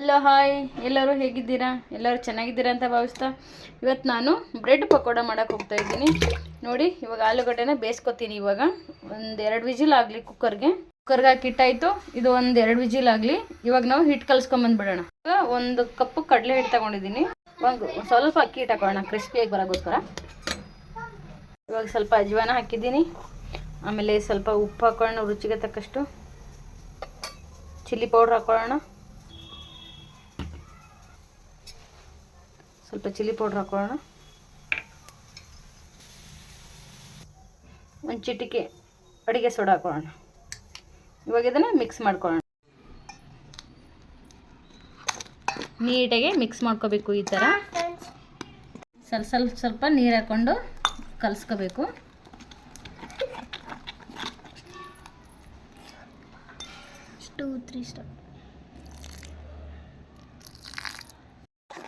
Hello hi, ಎಲ್ಲರೂ ಹೇಗಿದ್ದೀರಾ? ಎಲ್ಲರೂ ಚೆನ್ನಾಗಿದ್ದೀರಾ ಅಂತ ಭಾವಿಸ್ತಾ ಇವತ್ತು ನಾನು ಬ್ರೆಡ್ ಪಕೋಡ ಮಾಡೋಕ್ಕೆ ಹೋಗ್ತಾ ಇದ್ದೀನಿ. ನೋಡಿ, ಇವಾಗ ಆಲೂಗಡ್ಡೆನ ಬೇಯಿಸ್ಕೊತೀನಿ. ಇವಾಗ ಒಂದು 2 ವಿಜಿಲ್ ಆಗಲಿ ಕುಕ್ಕರ್ಗೆ ಹಾಕಿ ಇಟ್ಟಾಯಿತು. ಇದು ಒಂದು 2 ವಿಜಿಲ್ ಆಗಲಿ. ಇವಾಗ ನಾವು ಹಿಟ್ಟು ಕಲಿಸ್ಕೊಂಬಂದ್ಬಿಡೋಣ. ಇವಾಗ 1 ಕಪ್ಪು ಕಡಲೆ ಹಿಟ್ಟು ತೊಗೊಂಡಿದ್ದೀನಿ. ಸ್ವಲ್ಪ ಅಕ್ಕಿ ಹಿಟ್ಟು ಹಾಕೋಣ ಕ್ರಿಸ್ಪಿಯಾಗಿ ಬರೋಕ್ಕೋಸ್ಕರ. ಇವಾಗ ಸ್ವಲ್ಪ ಅಜ್ವಾನ ಹಾಕಿದ್ದೀನಿ. ಆಮೇಲೆ ಸ್ವಲ್ಪ ಉಪ್ಪು ಹಾಕೊಳ್ಳೋಣ, ರುಚಿಗೆ ತಕ್ಕಷ್ಟು. ಚಿಲ್ಲಿ ಪೌಡ್ರ್ ಹಾಕೊಳ್ಳೋಣ, ಸ್ವಲ್ಪ ಚಿಲ್ಲಿ ಪೌಡ್ರ್ ಹಾಕೊಳ್ಳೋಣ. ಒಂದು ಚಿಟಿಕೆ ಅಡುಗೆ ಸೋಡಾ ಹಾಕೊಳ್ಳೋಣ. ಇವಾಗ ಇದನ್ನು ಮಿಕ್ಸ್ ಮಾಡ್ಕೊಳ್ಳೋಣ. ನೀಟಾಗಿ ಮಿಕ್ಸ್ ಮಾಡ್ಕೋಬೇಕು. ಈ ಥರ ಸ್ವಲ್ಪ ನೀರು ಹಾಕ್ಕೊಂಡು ಕಲಿಸ್ಕೋಬೇಕು.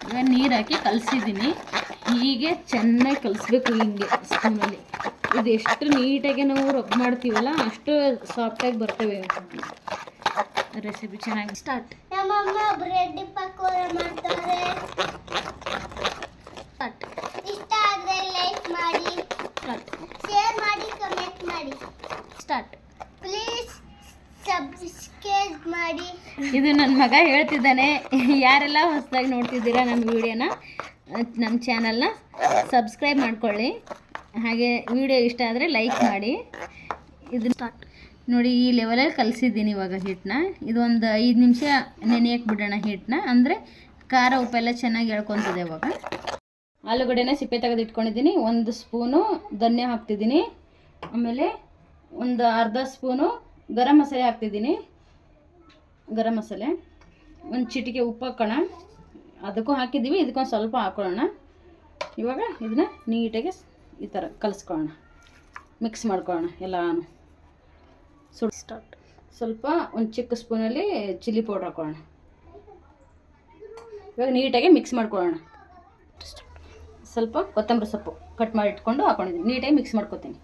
ಇವಾಗ ನೀರು ಹಾಕಿ ಕಲಸಿದ್ದೀನಿ. ಹೀಗೆ ಚೆನ್ನಾಗಿ ಕಲಿಸ್ಬೇಕು. ಹಿಂಗೆ ಸ್ಪೂನಲ್ಲಿ ಇದು ಎಷ್ಟು ನೀಟಾಗಿ ನಾವು ರಬ್ ಮಾಡ್ತೀವಲ್ಲ ಅಷ್ಟು ಸಾಫ್ಟಾಗಿ ಬರ್ತವೆ. ರೆಸಿಪಿ ಚೆನ್ನಾಗಿ ಸ್ಟಾರ್ಟ್. ನಮ್ಮಮ್ಮ ಬ್ರೆಡ್ ಪಕೋಡ ಮಾಡ್ತಾರೆ. ಇಷ್ಟ ಆದರೆ ಲೈಕ್ ಮಾಡಿ, ಶೇರ್ ಮಾಡಿ, ಕಮೆಂಟ್ ಮಾಡಿ. ಸ್ಟಾರ್ಟ್. ಪ್ಲೀಸ್ ಸಬ್ಸ್ಕ್ರೈಬ್ ಮಾಡಿ. ಇದು ನನ್ನ ಮಗ ಹೇಳ್ತಿದ್ದಾನೆ. ಯಾರೆಲ್ಲ ಹೊಸದಾಗಿ ನೋಡ್ತಿದ್ದೀರಾ ನಮ್ಮ ವಿಡಿಯೋನ, ನಮ್ಮ ಚಾನಲ್ನ ಸಬ್ಸ್ಕ್ರೈಬ್ ಮಾಡ್ಕೊಳ್ಳಿ. ಹಾಗೆ ವಿಡಿಯೋ ಇಷ್ಟ ಆದರೆ ಲೈಕ್ ಮಾಡಿ. ಇದನ್ನ ಸ್ಟಾರ್ಟ್ ನೋಡಿ. ಈ ಲೆವೆಲಲ್ಲಿ ಕಲಿಸಿದ್ದೀನಿ ಇವಾಗ ಹಿಟ್ಟನ್ನ. ಇದೊಂದು 5 ನಿಮಿಷ ನೆನೆಯಕ್ಕೆ ಬಿಡೋಣ ಹಿಟ್ಟನ್ನ. ಅಂದರೆ ಖಾರ ಉಪ್ಪೆಲ್ಲ ಚೆನ್ನಾಗಿ ಎಳ್ಕೊತದೆ. ಇವಾಗ ಆಲೂಗಡ್ಡೆನ ಸಿಪ್ಪೆ ತೆಗೆದು ಇಟ್ಕೊಂಡಿದ್ದೀನಿ. 1 ಸ್ಪೂನು ಧನ್ಯ ಹಾಕ್ತಿದ್ದೀನಿ. ಆಮೇಲೆ ಒಂದು ಅರ್ಧ ಸ್ಪೂನು ಗರಂ ಮಸಾಲೆ ಹಾಕ್ತಿದ್ದೀನಿ. ಗರಂ ಮಸಾಲೆ, ಒಂದು ಚಿಟಿಕೆ ಉಪ್ಪು ಹಾಕೋಣ. ಅದಕ್ಕೂ ಹಾಕಿದ್ದೀವಿ, ಇದಕ್ಕೊಂದು ಸ್ವಲ್ಪ ಹಾಕೊಳ್ಳೋಣ. ಇವಾಗ ಇದನ್ನ ನೀಟಾಗಿ ಈ ಥರ ಕಲಿಸ್ಕೊಳ್ಳೋಣ, ಮಿಕ್ಸ್ ಮಾಡ್ಕೊಳ್ಳೋಣ ಎಲ್ಲಾನು. ಸ್ಟಾರ್ಟ್. ಸ್ವಲ್ಪ ಒಂದು ಚಿಕ್ಕ ಸ್ಪೂನಲ್ಲಿ ಚಿಲ್ಲಿ ಪೌಡ್ರ್ ಹಾಕೊಳ್ಳೋಣ. ಇವಾಗ ನೀಟಾಗಿ ಮಿಕ್ಸ್ ಮಾಡ್ಕೊಳ್ಳೋಣ. ಸ್ವಲ್ಪ ಕೊತ್ತಂಬರಿ ಸೊಪ್ಪು ಕಟ್ ಮಾಡಿ ಇಟ್ಕೊಂಡು ಹಾಕೊಂಡಿದ್ದೀನಿ. ನೀಟಾಗಿ ಮಿಕ್ಸ್ ಮಾಡ್ಕೊತೀನಿ.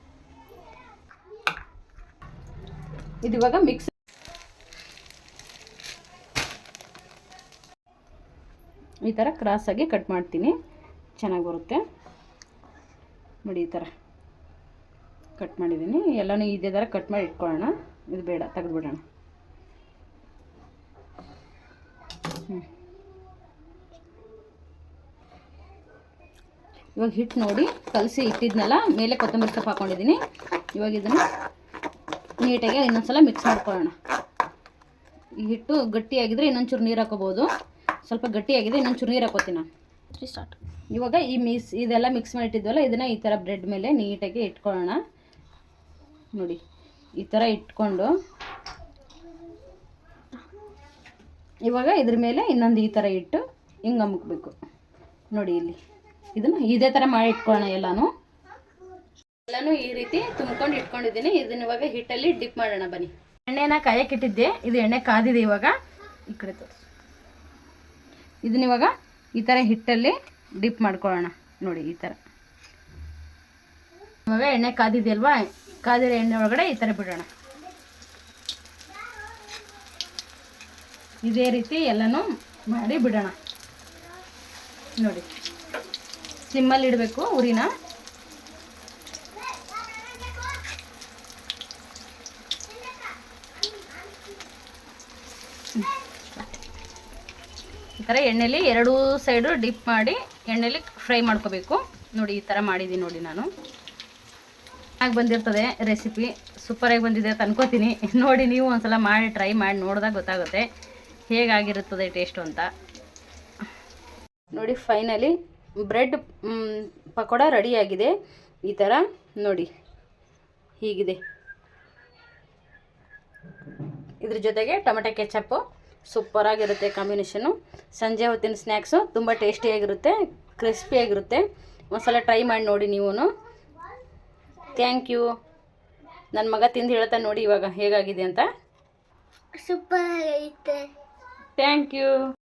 ಇದು ಇವಾಗ ಮಿಕ್ಸ್. ಈ ಥರ ಕ್ರಾಸಾಗಿ ಕಟ್ ಮಾಡ್ತೀನಿ, ಚೆನ್ನಾಗಿ ಬರುತ್ತೆ ನೋಡಿ. ಈ ಥರ ಕಟ್ ಮಾಡಿದ್ದೀನಿ. ಎಲ್ಲನೂ ಇದೇ ಥರ ಕಟ್ ಮಾಡಿ ಇಟ್ಕೊಳ್ಳೋಣ. ಇದು ಬೇಡ, ತೆಗೆದುಬಿಡೋಣ. ಇವಾಗ ಹಿಟ್ಟು ನೋಡಿ ಕಲಸಿ ಇಟ್ಟಿದ್ನಲ್ಲ, ಮೇಲೆ ಕೊತ್ತಂಬರಿ ಸೊಪ್ಪು ಹಾಕ್ಕೊಂಡಿದ್ದೀನಿ. ಇವಾಗ ಇದನ್ನು ನೀಟಾಗಿ ಇನ್ನೊಂದ್ಸಲ ಮಿಕ್ಸ್ ಮಾಡ್ಕೊಳ್ಳೋಣ. ಈ ಹಿಟ್ಟು ಗಟ್ಟಿಯಾಗಿದ್ದರೆ ಇನ್ನೊಂಚೂರು ನೀರು ಹಾಕೋಬೋದು. ಸ್ವಲ್ಪ ಗಟ್ಟಿಯಾಗಿದೆ, ಇನ್ನೊಂಚೂರು ನೀರು ಹಾಕೋತೀನಿ ನಾನು. ಸ್ಟಾರ್ಟ್. ಇವಾಗ ಇದೆಲ್ಲ ಮಿಕ್ಸ್ ಮಾಡಿಟ್ಟಿದ್ವಲ್ಲ, ಇದನ್ನು ಈ ಥರ ಬ್ರೆಡ್ ಮೇಲೆ ನೀಟಾಗಿ ಇಟ್ಕೊಳ್ಳೋಣ. ನೋಡಿ, ಈ ಥರ ಇಟ್ಕೊಂಡು ಇವಾಗ ಇದ್ರ ಮೇಲೆ ಇನ್ನೊಂದು ಈ ಥರ ಇಟ್ಟು ಹಿಂಗೆ ಅಮುಕ್ಬೇಕು ನೋಡಿ. ಇಲ್ಲಿ ಇದನ್ನು ಇದೇ ಥರ ಮಾಡಿ ಇಟ್ಕೊಳ್ಳೋಣ. ಎಲ್ಲನೂ ಈ ರೀತಿ ತುಂಬ್ಕೊಂಡು ಇಟ್ಕೊಂಡಿದ್ದೀನಿ. ಇದನ್ನ ಇವಾಗ ಹಿಟ್ಟಲ್ಲಿ ಡಿಪ್ ಮಾಡೋಣ. ಬನ್ನಿ. ಎಣ್ಣೆನ ಕಾಯಕ್ಕಿಟ್ಟಿದ್ದೆ. ಇದು ಎಣ್ಣೆ ಕಾದಿದೆ. ಇವಾಗ ಈ ಕಡೆ ತೋರಿಸಿ. ಇದನ್ನ ಇವಾಗ ಈ ಥರ ಹಿಟ್ಟಲ್ಲಿ ಡಿಪ್ ಮಾಡ್ಕೊಳ್ಳೋಣ ನೋಡಿ. ಈ ಥರ ಇವಾಗ ಎಣ್ಣೆ ಕಾದಿದೆಯಲ್ವಾ, ಕಾದಿರೋ ಎಣ್ಣೆ ಒಳಗಡೆ ಈ ಥರ ಬಿಡೋಣ. ಇದೇ ರೀತಿ ಎಲ್ಲನೂ ಮಾಡಿ ಬಿಡೋಣ ನೋಡಿ. ಸಿಮ್ಮಲ್ಲಿ ಇಡಬೇಕು ಉರಿನ. ಈ ಥರ ಎಣ್ಣೆಲಿ 2 ಸೈಡು ಡಿಪ್ ಮಾಡಿ ಎಣ್ಣೆಲಿ ಫ್ರೈ ಮಾಡ್ಕೋಬೇಕು ನೋಡಿ. ಈ ಥರ ಮಾಡಿದ್ದೀನಿ ನೋಡಿ ನಾನು. ಚೆನ್ನಾಗಿ ಬಂದಿರ್ತದೆ ರೆಸಿಪಿ, ಸೂಪರಾಗಿ ಬಂದಿದೆ ಅಂತ ಅನ್ಕೋತೀನಿ. ನೋಡಿ, ನೀವು ಒಂದ್ಸಲ ಮಾಡಿ ಟ್ರೈ ಮಾಡಿ ನೋಡಿದಾಗ ಗೊತ್ತಾಗುತ್ತೆ ಹೇಗಾಗಿರುತ್ತದೆ ಟೇಸ್ಟು ಅಂತ ನೋಡಿ. ಫೈನಲಿ ಬ್ರೆಡ್ ಪಕೋಡ ರೆಡಿಯಾಗಿದೆ. ಈ ಥರ ನೋಡಿ, ಹೀಗಿದೆ. ಇದ್ರ ಜೊತೆಗೆ ಟೊಮೆಟೊ ಕೆಚಪ್ಪು ಸೂಪರಾಗಿರುತ್ತೆ ಕಾಂಬಿನೇಷನು. ಸಂಜೆ ಹೊತ್ತಿನ ಸ್ನ್ಯಾಕ್ಸು ತುಂಬ ಟೇಸ್ಟಿಯಾಗಿರುತ್ತೆ, ಕ್ರಿಸ್ಪಿಯಾಗಿರುತ್ತೆ. ಒಂದ್ಸಲ ಟ್ರೈ ಮಾಡಿ ನೋಡಿ ನೀವು. Thank you. ನನ್ನ ಮಗ ತಿಂದು ಹೇಳ್ತಾ ನೋಡಿ ಇವಾಗ ಹೇಗಾಗಿದೆ ಅಂತ. ಸೂಪರ್ ಆಗೈತೆ. Thank you.